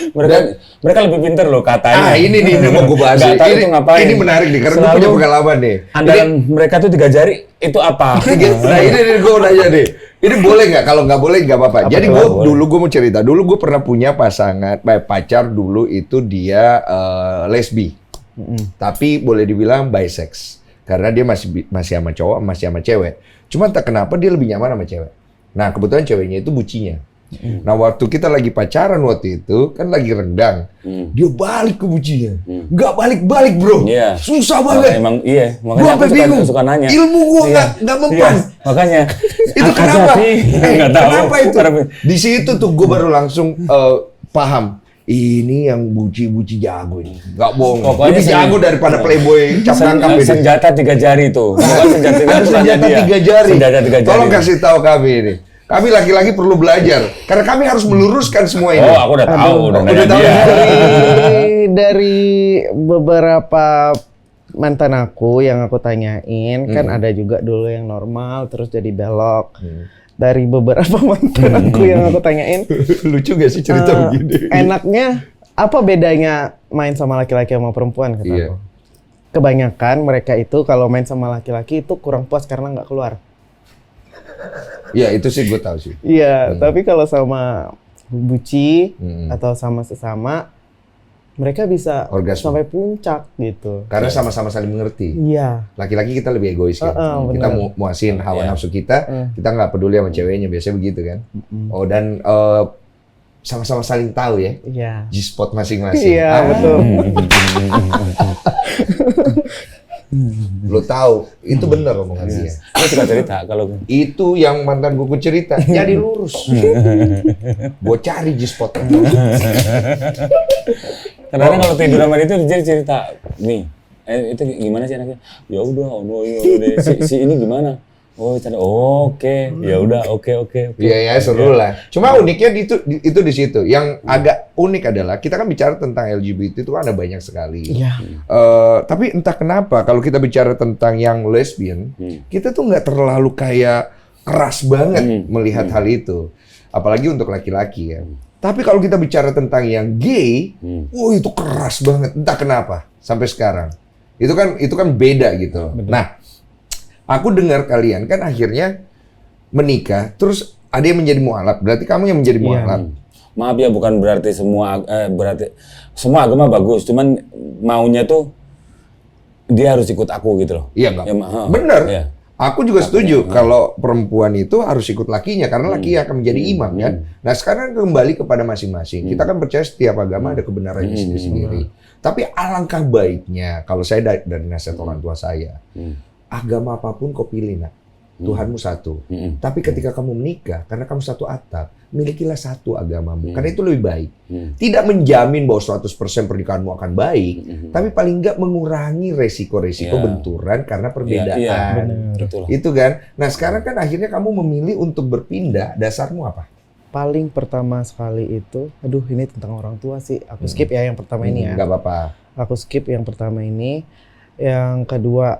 Mereka lebih pintar loh katanya. Ini mau gue bahas. Nggak tahu Ini, itu ngapain. ini menarik nih, karena gue Selalu punya pengalaman nih. Andalan mereka tuh 3 jari itu apa? Nah ini gue nanya deh. Ini boleh nggak? Kalau nggak boleh nggak apa-apa. Jadi tuh? gue Boleh. dulu gue mau cerita. Dulu gue pernah punya pacar dulu itu dia lesbi. Tapi boleh dibilang bisex. Karena dia masih sama cowok, masih sama cewek. Cuma tak kenapa dia lebih nyaman sama cewek. Nah kebetulan ceweknya itu bucinya. Nah waktu kita lagi pacaran waktu itu kan lagi renggang, dia balik ke bucinya, nggak balik bro, Iya. susah banget. Emang iya, Gua makanya sampai aku bingung. suka nanya. Ilmu gua Iya. nggak mempan. Iya, makanya Itu kenapa? Nggak tahu. Kenapa itu? Di situ tuh gue baru langsung paham. Ini yang buci jago ini, nggak bohong. Pokoknya Lebih jago daripada playboy cap nangkap ini. senjata 3 jari itu. Bukan senjata Ada senjata 3 jari. Senjata 3 jari. Tolong kasih tahu kami ini. Kami laki-laki perlu belajar karena kami harus meluruskan semua ini. Oh, aku udah tahu, udah nanya tahu. dia. Dari beberapa mantan aku yang aku tanyain, kan ada juga dulu yang normal terus jadi belok. Dari beberapa mantan aku yang aku tanyain, Lucu gak sih cerita begini? enaknya apa bedanya main sama laki-laki sama perempuan kata Iya. aku. Kebanyakan mereka itu kalau main sama laki-laki itu kurang puas karena nggak keluar. Ya itu sih gue tahu sih. Iya, tapi kalau sama buci atau sama sesama, mereka bisa Orgasme. sampai puncak gitu. Karena sama-sama saling mengerti. Iya. Laki-laki kita lebih egois kan. Kita benar. muasin hawa nafsu kita, kita nggak peduli sama ceweknya, biasanya begitu kan. Oh dan sama-sama saling tahu ya, Iya. G-spot masing-masing. Iya, betul. Lo tahu, itu bener omongan dia. Dia suka cerita kalau Itu yang mantan gue cerita, jadi lurus. Gue cari G-spot. Kadang-kadang kalau tidur sama dia itu jadi cerita, nih, itu gimana sih anaknya? Ya udah, si ini gimana? Oh, oke, ya udah, oke. Iya ya, seru lah. Cuma uniknya itu di situ. Yang agak unik adalah kita kan bicara tentang LGBT itu kan ada banyak sekali. Iya. Tapi entah kenapa kalau kita bicara tentang yang lesbian, kita tuh nggak terlalu kayak keras banget melihat hal itu. Apalagi untuk laki-laki ya. Tapi kalau kita bicara tentang yang gay, itu keras banget. Entah kenapa sampai sekarang. Itu kan beda gitu. Nah, aku dengar kalian kan akhirnya menikah, terus ada yang menjadi mualaf. Berarti kamu yang menjadi mualaf. Maaf ya, bukan berarti berarti semua agama bagus, cuman maunya tuh dia harus ikut aku gitu loh. Iya nggak? Ya, bener. Iya. Aku juga setuju kalau perempuan itu harus ikut lakinya karena laki akan menjadi imam kan. Nah sekarang kembali kepada masing-masing. Kita kan percaya setiap agama ada kebenarannya sendiri-sendiri. Tapi alangkah baiknya kalau saya dari nasihat orang tua saya, agama apapun kau pilih nak, Tuhanmu satu. Tapi ketika kamu menikah, karena kamu satu atap, milikilah satu agamamu. Karena itu lebih baik. Tidak menjamin bahwa 100% pernikahanmu akan baik, tapi paling nggak mengurangi resiko-resiko benturan karena perbedaan. Betul. Itu kan. Nah sekarang kan akhirnya kamu memilih untuk berpindah. Dasarmu apa? Paling pertama sekali itu, aduh ini tentang orang tua sih. Aku skip ya yang pertama ini ya. Nggak apa-apa. Aku skip yang pertama ini. Yang kedua,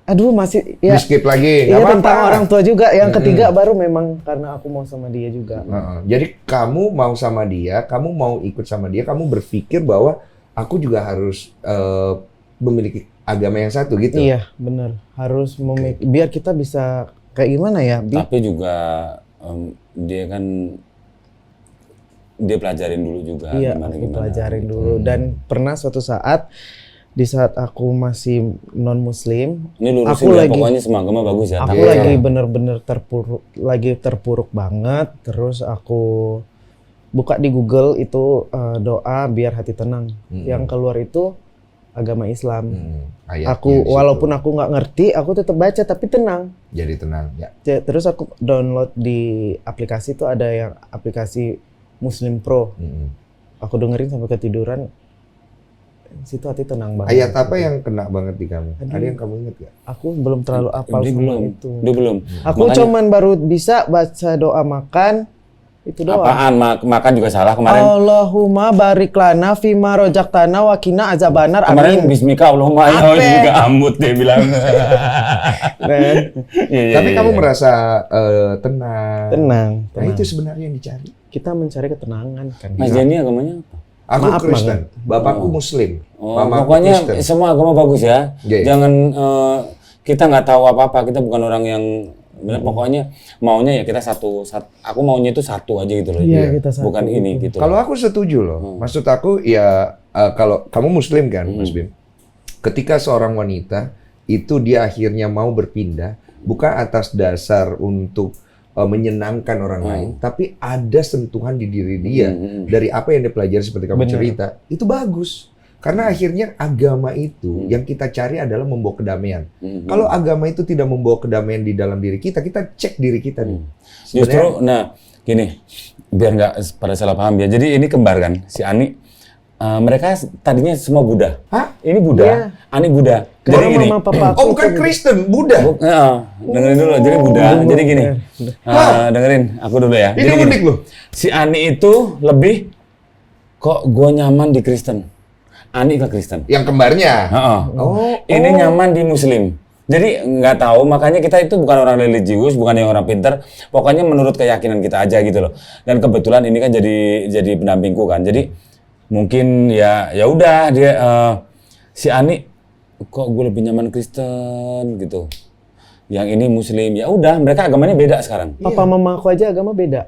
aduh masih ya. Di skip lagi. Iya Nggak tentang apa-apa. orang tua juga. Yang ketiga baru memang karena aku mau sama dia juga. Jadi kamu mau sama dia, kamu mau ikut sama dia, kamu berpikir bahwa aku juga harus memiliki agama yang satu gitu. Iya benar. Harus biar kita bisa kayak gimana ya? Tapi juga dia kan dia pelajarin dulu juga. Iya, aku pelajarin dulu. Dan pernah suatu saat di saat aku masih non Muslim, ini lurusin aku ya, lagi pokoknya semua agama bagus ya. Aku lagi bener-bener terpuruk banget. Terus aku buka di Google itu doa biar hati tenang. Yang keluar itu agama Islam. Aku walaupun aku nggak ngerti, aku tetap baca tapi tenang. Jadi tenang ya. Terus aku download di aplikasi itu ada yang aplikasi Muslim Pro. Aku dengerin sampai ketiduran. Situ hati tenang banget. Ayat apa yang kena banget di kamu? Ada yang kamu ingat gak? Aku belum terlalu apal semua itu. Dia belum. Aku cuman baru bisa baca doa makan. Itu doang. Apaan? Makan juga salah kemarin. Allahumma barik lana fima rojaktana wa qina azabannar. Kemarin Amin. bismika Allahumma juga ambut dia bilang. Tapi kamu merasa tenang. Tenang. Nah itu sebenarnya yang dicari. Kita mencari ketenangan kan. Mas Jenny agamanya apa? Aku Kristen, bapakku Muslim. Mamaku Pokoknya Kristen. semua agama bagus ya. Jangan kita nggak tahu apa-apa, kita bukan orang yang pokoknya maunya ya kita satu. Aku maunya itu satu aja gitu loh. Iya, kita satu. Bukan ini gitu. Kalau aku setuju loh. Maksud aku ya kalau kamu Muslim kan, Mas Bim. Ketika seorang wanita itu dia akhirnya mau berpindah bukan atas dasar untuk menyenangkan orang lain, tapi ada sentuhan di diri dia dari apa yang dia pelajari seperti kamu cerita, itu bagus. Karena akhirnya agama itu yang kita cari adalah membawa kedamaian. Kalau agama itu tidak membawa kedamaian di dalam diri kita, kita cek diri kita nih. Justru, nah gini, biar nggak pada salah paham ya. Jadi ini kembar kan, si Ani. Mereka tadinya semua Buddha. Hah? Ini Buddha, Iya. Ani Buddha. Jadi Karena gini. mama papa aku Oh bukan Kristen, Buddha. Dengerin dulu, jadi Buddha. Jadi gini, dengerin aku dulu ya. Ini Jadi gini, unik loh. si Ani itu lebih kok gue nyaman di Kristen. Ani ke Kristen. Yang kembarnya. Ini nyaman di Muslim. Jadi nggak tahu, makanya kita itu bukan orang religius, bukan yang orang pinter. Pokoknya menurut keyakinan kita aja gitu loh. Dan kebetulan ini kan jadi pendampingku kan. Jadi mungkin ya udah dia si Ani kok gue lebih nyaman Kristen gitu. Yang ini Muslim. Ya udah, mereka agamanya beda sekarang. Papa mama aku aja agama beda.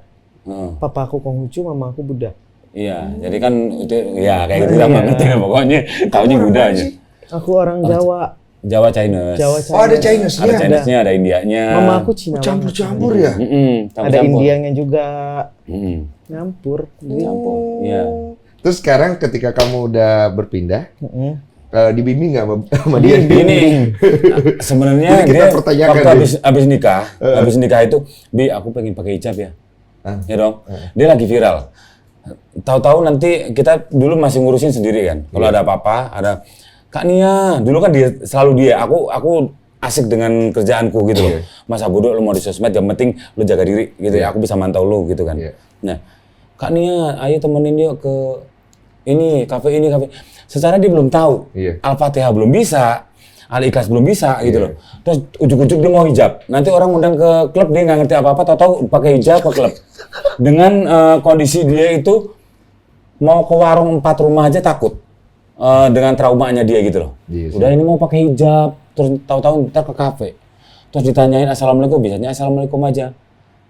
Papa aku Konghucu, mama aku Buddha. Iya, jadi kan itu ya kayak gitu sama ngerti ya, pokoknya taunya Buddha aja. Aku orang Jawa. Jawa Chinese. Oh ada Chinese Ada Chinese-nya, ada Indianya. Mama aku Cina. Campur-campur ya. Ada Indianya juga. Nyampur. Iya. Terus sekarang ketika kamu udah berpindah, dibimbing nggak sama dia? Ini sebenarnya Jadi kita dia pertanyakan waktu habis nikah itu, Bi aku pengen pakai hijab ya. Ya dong. Dia lagi viral. tahu-tahu nanti kita dulu masih ngurusin sendiri kan. Kalau ada apa-apa, ada Kak Nia, dulu kan dia selalu dia. Aku asik dengan kerjaanku gitu loh. Masa bodoh lu mau di sosmed, yang penting lu jaga diri gitu ya. Aku bisa mantau lu gitu kan. Nah, Kak Nia, ayo temenin yuk ke ini, kafe ini, kafe. Secara dia belum tahu. Al-Fatihah belum bisa, Al-Ikhlas belum bisa gitu loh. Terus ujuk-ujuk dia mau hijab. Nanti orang undang ke klub dia nggak ngerti apa-apa, tahu-tahu pakai hijab ke klub. Dengan kondisi dia itu mau ke warung 4 rumah aja takut. Dengan traumanya dia gitu loh. Udah ini mau pakai hijab, terus tahu-tahu ntar ke kafe. Terus ditanyain assalamualaikum, bisanya assalamualaikum aja.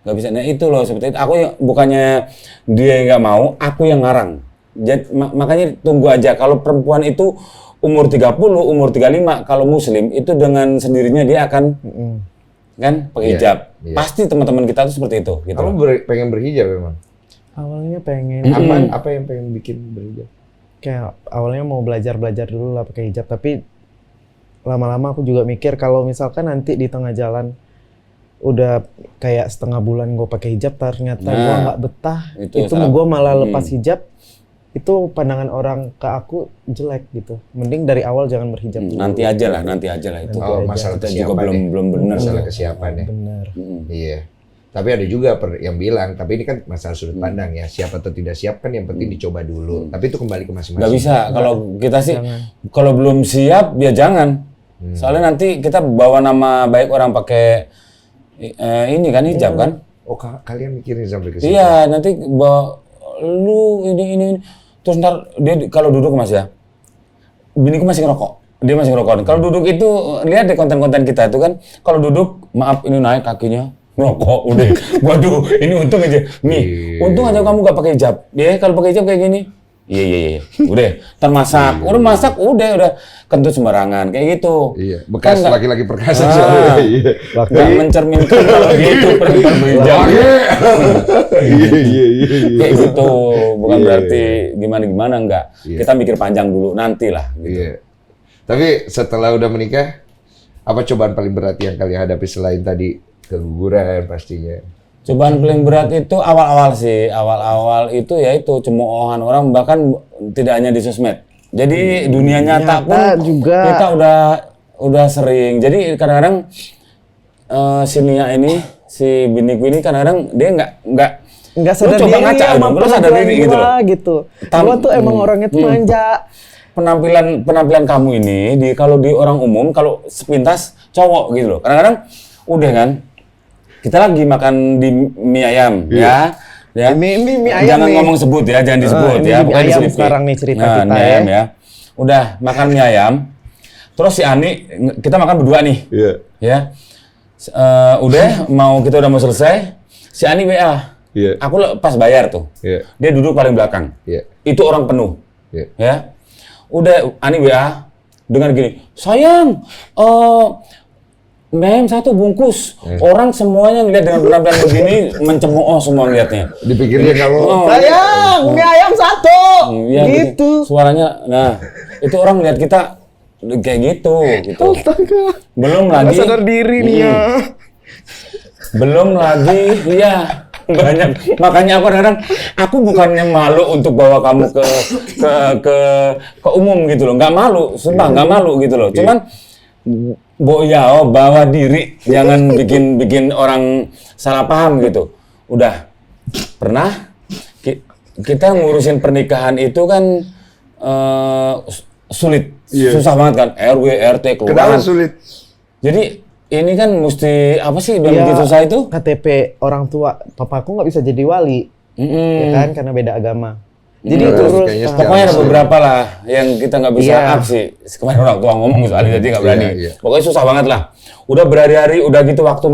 Nggak bisa. Nah itu loh seperti itu. Aku yang bukannya dia nggak mau, aku yang ngarang. Jadi makanya tunggu aja. Kalau perempuan itu umur 30, umur 35, kalau muslim itu dengan sendirinya dia akan kan pakai hijab. Pasti teman-teman kita tuh seperti itu. Gitu. Kamu pengen berhijab memang? Awalnya pengen. Apa yang pengen bikin berhijab? Kayak awalnya mau belajar dulu lah pakai hijab, tapi lama-lama aku juga mikir kalau misalkan nanti di tengah jalan udah kayak setengah bulan gue pakai hijab ternyata gue nggak betah, itu gue malah lepas hijab, itu pandangan orang ke aku jelek gitu. Mending dari awal jangan berhijab dulu. Nanti aja lah itu. Masalah kita juga belum benar masalah kesiapan ya. Benar. Iya. Tapi ada juga yang bilang, tapi ini kan masalah sudut pandang ya. Siap atau tidak siap kan yang penting dicoba dulu. Tapi itu kembali ke masing-masing. Nggak bisa. Kalau kita sih, kalau belum siap ya jangan. Soalnya nanti kita bawa nama baik orang pakai ini kan hijab kan. Oh kalian mikirin sampai ke situ? Iya, nanti bawa lu ini. Terus ntar dia kalau duduk Mas ya, biniku masih ngerokok. Dia masih ngerokok. Kalau duduk itu, lihat deh konten-konten kita itu kan. Kalau duduk, maaf ini naik kakinya. Ngerokok udah, waduh ini untung aja, untung aja kamu gak pakai hijab, ya kalau pakai hijab kayak gini, iya, udah, termasak, udah kentut sembarangan kayak gitu. Iya, bekas kan laki-laki perkasa nggak mencerminkan kalau dia itu perempuan berhijab. Iya, kayak gitu, bukan berarti gimana enggak. Kita mikir panjang dulu, nantilah. Gitu. Iya. Tapi setelah udah menikah, apa cobaan paling berat yang kalian hadapi selain tadi? Keguguran pastinya. Cobaan paling berat itu awal-awal sih. Awal-awal itu ya itu cemoohan orang, bahkan tidak hanya di sosmed. Jadi dunia nyata pun juga kita udah sering. Jadi kadang-kadang si Nia ini, si biniku ini kadang-kadang dia nggak sadar diri ngaca sama sadar diri gitu. Gua tuh emang orangnya tuh manja. Penampilan kamu ini kalau di orang umum, kalau sepintas cowok gitu loh. Kadang-kadang udah kan kita lagi makan di mie ayam ya. Mie ayam jangan ngomong sebut ya, jangan disebut ya. Bukan ayam sekarang nih cerita kita ayam ya. Udah makan mie ayam. Terus si Ani kita makan berdua nih. Ya. Udah kita udah mau selesai. Si Ani WA. Aku pas bayar tuh. Dia duduk paling belakang. Itu orang penuh. Ya. Udah Ani WA dengan gini. Sayang, mem 1 bungkus. Orang semuanya ngeliat dengan penampilan begini mencemooh semua ngeliatnya. Dipikirnya kalau sayang, mie ayam 1. Ya, gitu. Suaranya. Nah, itu orang ngeliat kita kayak gitu. Astaga. Belum lagi sadar diri nih ya. Belum lagi banyak. Makanya aku bukannya malu untuk bawa kamu ke umum gitu loh. Nggak malu, sumpah nggak malu gitu loh. Cuman bawa diri, jangan bikin orang salah paham gitu. Udah pernah kita ngurusin pernikahan itu kan sulit, susah banget kan, RW, RT, kelurahan. Kenapa sulit? Jadi ini kan mesti apa sih yang bikin susah itu? KTP orang tua, papaku nggak bisa jadi wali, ya kan karena beda agama. Jadi pokoknya ada beberapa lah yang kita nggak bisa up sih. Kemarin orang tua ngomong soalnya jadi nggak berani. Pokoknya susah banget lah. Udah berhari-hari udah gitu waktu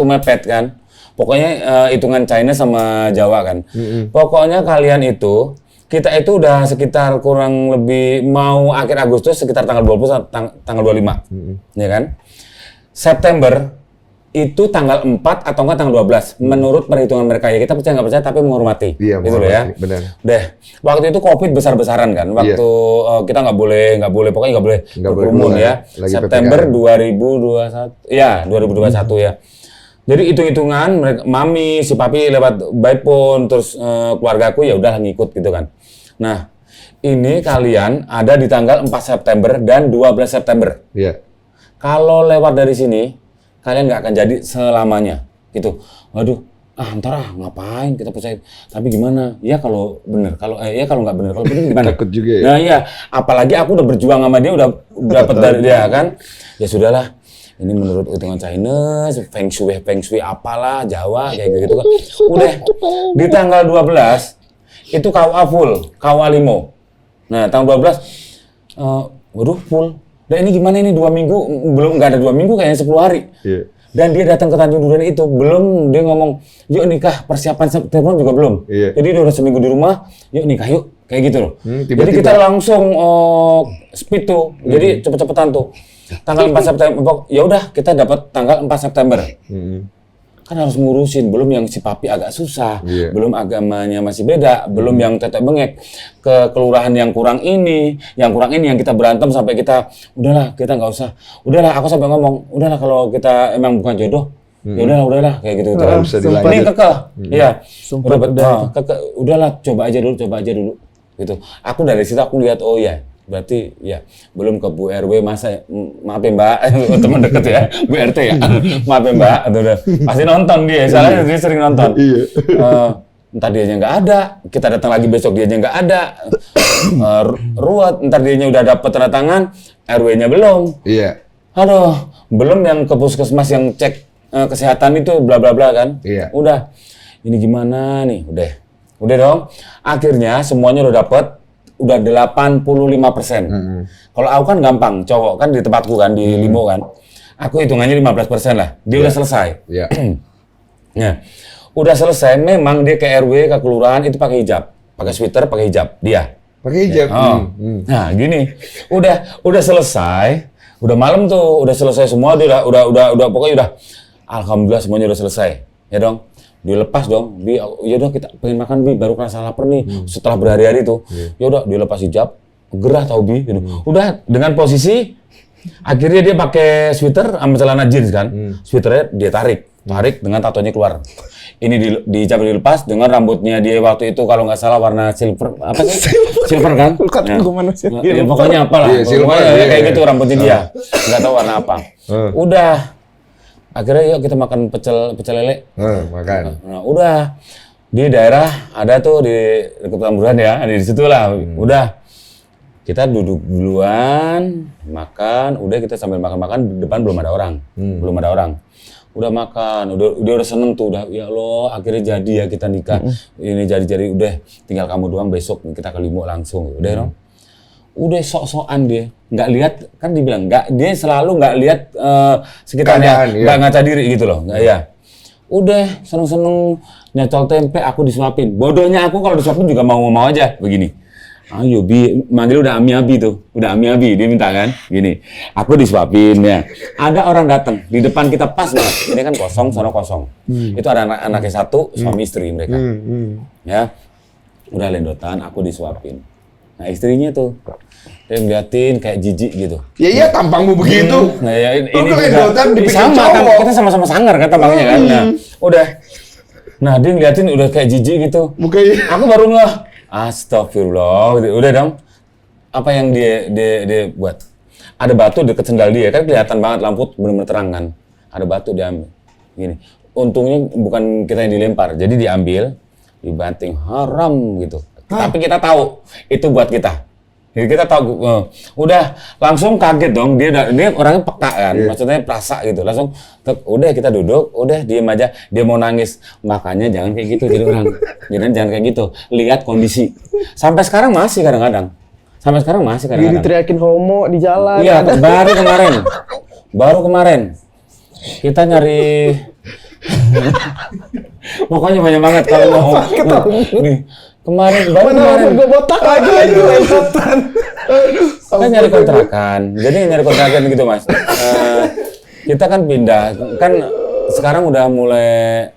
mepet kan. Pokoknya hitungan China sama Jawa kan. Pokoknya kalian itu kita itu udah sekitar kurang lebih mau akhir Agustus sekitar tanggal 20 tanggal 25. Ya kan? September itu tanggal 4 atau enggak tanggal 12 menurut perhitungan mereka, ya kita percaya nggak percaya tapi menghormati gitu loh ya. Benar. Deh, waktu itu Covid besar-besaran kan, waktu kita nggak boleh pokoknya nggak boleh berkerumun ya. September 2021 ya 2021 ya. Jadi hitung-hitungan mereka, mami, si papi lewat by phone, terus keluargaku ya udah ngikut gitu kan. Nah, ini kalian ada di tanggal 4 September dan 12 September. Iya. Kalau lewat dari sini, kalian nggak akan jadi selamanya gitu. Waduh, ntar ngapain kita percaya. Tapi gimana? Ya kalau bener, kalau ya kalau nggak bener, kalau bener gimana? Takut juga ya. Nah iya, apalagi aku udah berjuang sama dia, udah dapat dari dia kan. Ya sudahlah. Ini menurut hitungan Chinese, Feng Shui apalah, Jawa, kayak gitu kan. Udah, di tanggal 12, itu KUA full, KUA limo. Nah, tanggal 12, waduh full. Dan ini gimana ini 2 minggu, belum, nggak ada 2 minggu, kayaknya 10 hari. Iya. Dan dia datang ke Tanjung Duren itu, belum dia ngomong, yuk nikah, persiapan September juga belum. Iya. Jadi dia udah seminggu di rumah, yuk nikah yuk, kayak gitu loh. Tiba-tiba. Jadi kita langsung speed tuh, jadi cepet-cepetan tuh. Tanggal 4 September, ya udah kita dapat tanggal 4 September. Kan harus ngurusin, belum yang si papi agak susah, belum agamanya masih beda, belum yang tetek bengek ke kelurahan yang kurang ini, yang kita berantem sampai kita, udahlah kita nggak usah, udahlah aku sampai ngomong, udahlah kalau kita emang bukan jodoh, ya udahlah kayak gitu. Nggak bisa dilanjut. Ini kekeh, iya, Sumpah, udahlah coba aja dulu, gitu. Aku dari situ aku lihat, oh ya. Berarti ya belum ke Bu RW masa maaf ya Mbak, teman deket ya, Bu RT ya, maaf ya Mbak, udah pasti nonton dia, soalnya dia sering nonton. Ntar dianya nggak ada, kita datang lagi besok dianya nggak ada, ruwet, ntar dianya udah dapet tanda tangan, RW-nya belum. Iya. Aduh, belum yang ke puskesmas yang cek kesehatan itu bla bla bla kan. Iya. Udah, ini gimana nih, udah dong. Akhirnya semuanya udah dapet. Udah 85%. Kalau aku kan gampang, cowok kan di tempatku kan, di Limo kan. Aku hitungannya 15% lah. Dia udah selesai. Iya. Nah, udah selesai, memang dia ke RW, ke kelurahan itu pakai hijab. Pakai sweater, pakai hijab. Dia. Pakai hijab. Nah, gini. Udah selesai. Udah malam tuh, udah selesai semua, dia udah pokoknya udah alhamdulillah semuanya udah selesai. Ya dong. Dilepas dong, ya udah kita pengen makan Bi, baru kerasa lapar nih setelah berhari-hari tuh. Ya udah dilepas hijab, gerah tau Bi, gitu. Udah dengan posisi akhirnya dia pakai sweater sama celana jeans kan. Sweaternya dia tarik dengan tatonya keluar. Ini di hijab dilepas dengan rambutnya dia waktu itu kalau nggak salah warna silver apa sih? Silver kan? Ya, pokoknya apalah. Iya, silver, pokoknya iya. kayak gitu rambutnya dia. Nggak tahu warna apa. Udah. Akhirnya yuk kita makan pecel lele. Makan. Nah, udah di daerah ada tuh di dekat Petamburan ya, di situ lah. Udah kita duduk duluan, makan. Udah kita sambil makan, depan belum ada orang, Udah makan, udah seneng tuh, udah ya Allah akhirnya jadi ya kita nikah. Ini jadi udah tinggal kamu doang besok kita ke Limo langsung. Udah dong. Udah sok-sokan dia, nggak lihat kan dibilang dia selalu nggak lihat sekitarnya, nggak ngaca diri gitu loh, nggak ya. Udah seneng-seneng nyocol tempe, aku disuapin. Bodohnya aku kalau disuapin juga mau aja begini. Ayo Bi, manggil udah Ami tuh, udah Ami dia minta kan, gini. Aku disuapin ya. Ada orang datang di depan kita pas banget. Ini kan kosong, sono kosong. Itu ada anaknya satu, suami istri mereka. Ya, udah lendotan, aku disuapin. Nah istrinya tuh, dia ngeliatin kayak jijik gitu. Ya iya tampangmu begitu. Nah ya ini keledotan dipikir sama, cowok. kita sama-sama sangar kan tampangnya kan. Nah udah, nah dia ngeliatin udah kayak jijik gitu. Mukanya. Aku baru ngeh, astagfirullah, udah dong. Apa yang dia buat? Ada batu deket sendal dia, kan kelihatan banget lampu bener-bener terang kan. Ada batu diambil, gini. Untungnya bukan kita yang dilempar, jadi diambil, dibanting haram gitu. Tapi kita tahu itu buat kita. Jadi kita tahu, udah langsung kaget dong. Dia orangnya peka kan, maksudnya perasa gitu. Langsung, udah kita duduk, udah diem aja. Dia mau nangis, makanya jangan kayak gitu jadi orang. Jangan kayak gitu. Lihat kondisi. Sampai sekarang masih kadang-kadang. Dia diteriakin homo di jalan. Iya, baru kemarin. Kita nyari. Pokoknya banyak banget kalau mau. Nih. Kemarin gue botak lagi lempatan. Kan nyari kontrakan. Jadi nyari kontrakan gitu Mas. Kita kan pindah. Kan sekarang udah mulai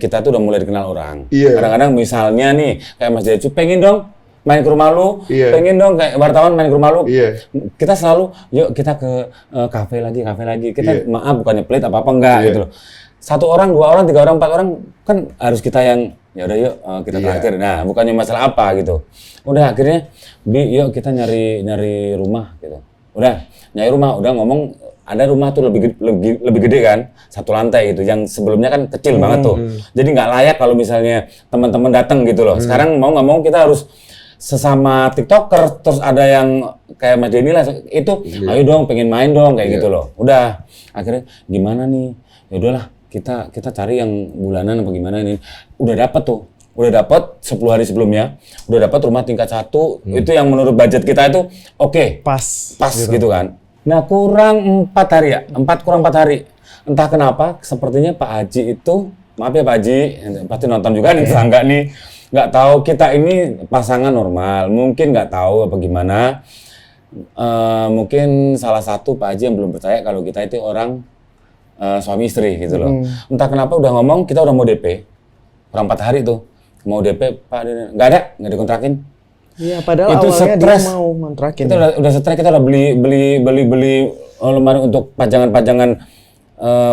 kita tuh udah mulai dikenal orang. Iya. Kadang-kadang misalnya nih kayak Mas Decu pengen dong main ke rumah lu, Iya. pengen dong kayak wartawan main ke rumah lu. Iya. Kita selalu, yuk kita ke kafe lagi. Kita Iya. maaf bukannya pelit apa enggak Iya. gitu loh. 1 orang, 2 orang, 3 orang, 4 orang kan harus kita yang ya udah yuk kita Iya. traktir. Nah, bukannya masalah apa gitu. Udah akhirnya yuk kita nyari rumah gitu. Udah nyari rumah, udah ngomong ada rumah tuh lebih gede kan, 1 lantai gitu. Yang sebelumnya kan kecil banget tuh. Jadi nggak layak kalau misalnya teman-teman datang gitu loh. Sekarang mau nggak mau kita harus sesama TikToker, terus ada yang kayak Mas Denny lah itu, ayo dong pengen main dong kayak gitu loh. Udah akhirnya gimana nih? Ya udahlah kita cari yang bulanan apa gimana ini. Udah dapat 10 hari sebelumnya, udah dapat rumah tingkat 1 itu yang menurut budget kita itu oke. Pas gitu kan. Nah kurang 4 hari ya, 4 hari. Entah kenapa sepertinya Pak Haji itu, maaf ya Pak Haji, pasti nonton juga nih tetangga nih. Nggak tahu kita ini pasangan normal, mungkin nggak tahu apa gimana. Mungkin salah satu Pak Haji yang belum percaya kalau kita itu orang suami istri gitu loh. Entah kenapa udah ngomong kita udah mau DP, kurang 4 hari tuh mau DP Pak, nggak dikontrakin. Iya, padahal Itu awalnya stres. dia mau kontrakin. Kita udah stres, kita udah beli lemari untuk pajangan-pajangan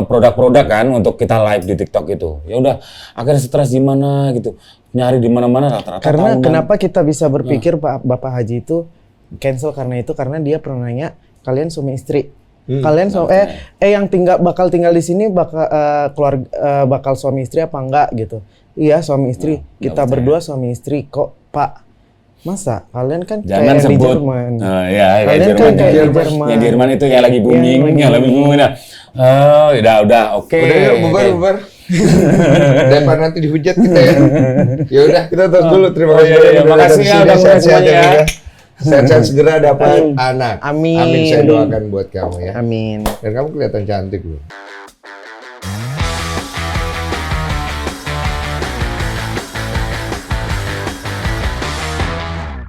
produk-produk kan untuk kita live di TikTok itu. Ya udah akhirnya stres gimana gitu. Nyari di mana-mana rata-rata Karena tahunan. kenapa kita bisa berpikir Bapak Haji itu cancel karena dia pernah nanya kalian suami istri. Kalian yang bakal tinggal di sini bakal suami istri apa enggak gitu. Iya, suami istri. Kita berdua suami istri kok, Pak. Masa kalian kan Jangan kayak di sebut. Jerman. Ya, Kalian Jerman. kan kayak di Jerman. Ya Jerman itu yang lagi booming, yang lagi booming. Udah, oke. Udah yuk, bubar. Daripada nanti dihujat kita ya. Ya udah, kita tos dulu. Terima kasih. Iya, makasih ya udah mulai semuanya ya. Sehat-sehat segera dapat anak. Amin. Amin, saya doakan buat kamu ya. Amin. Dan kamu kelihatan cantik loh.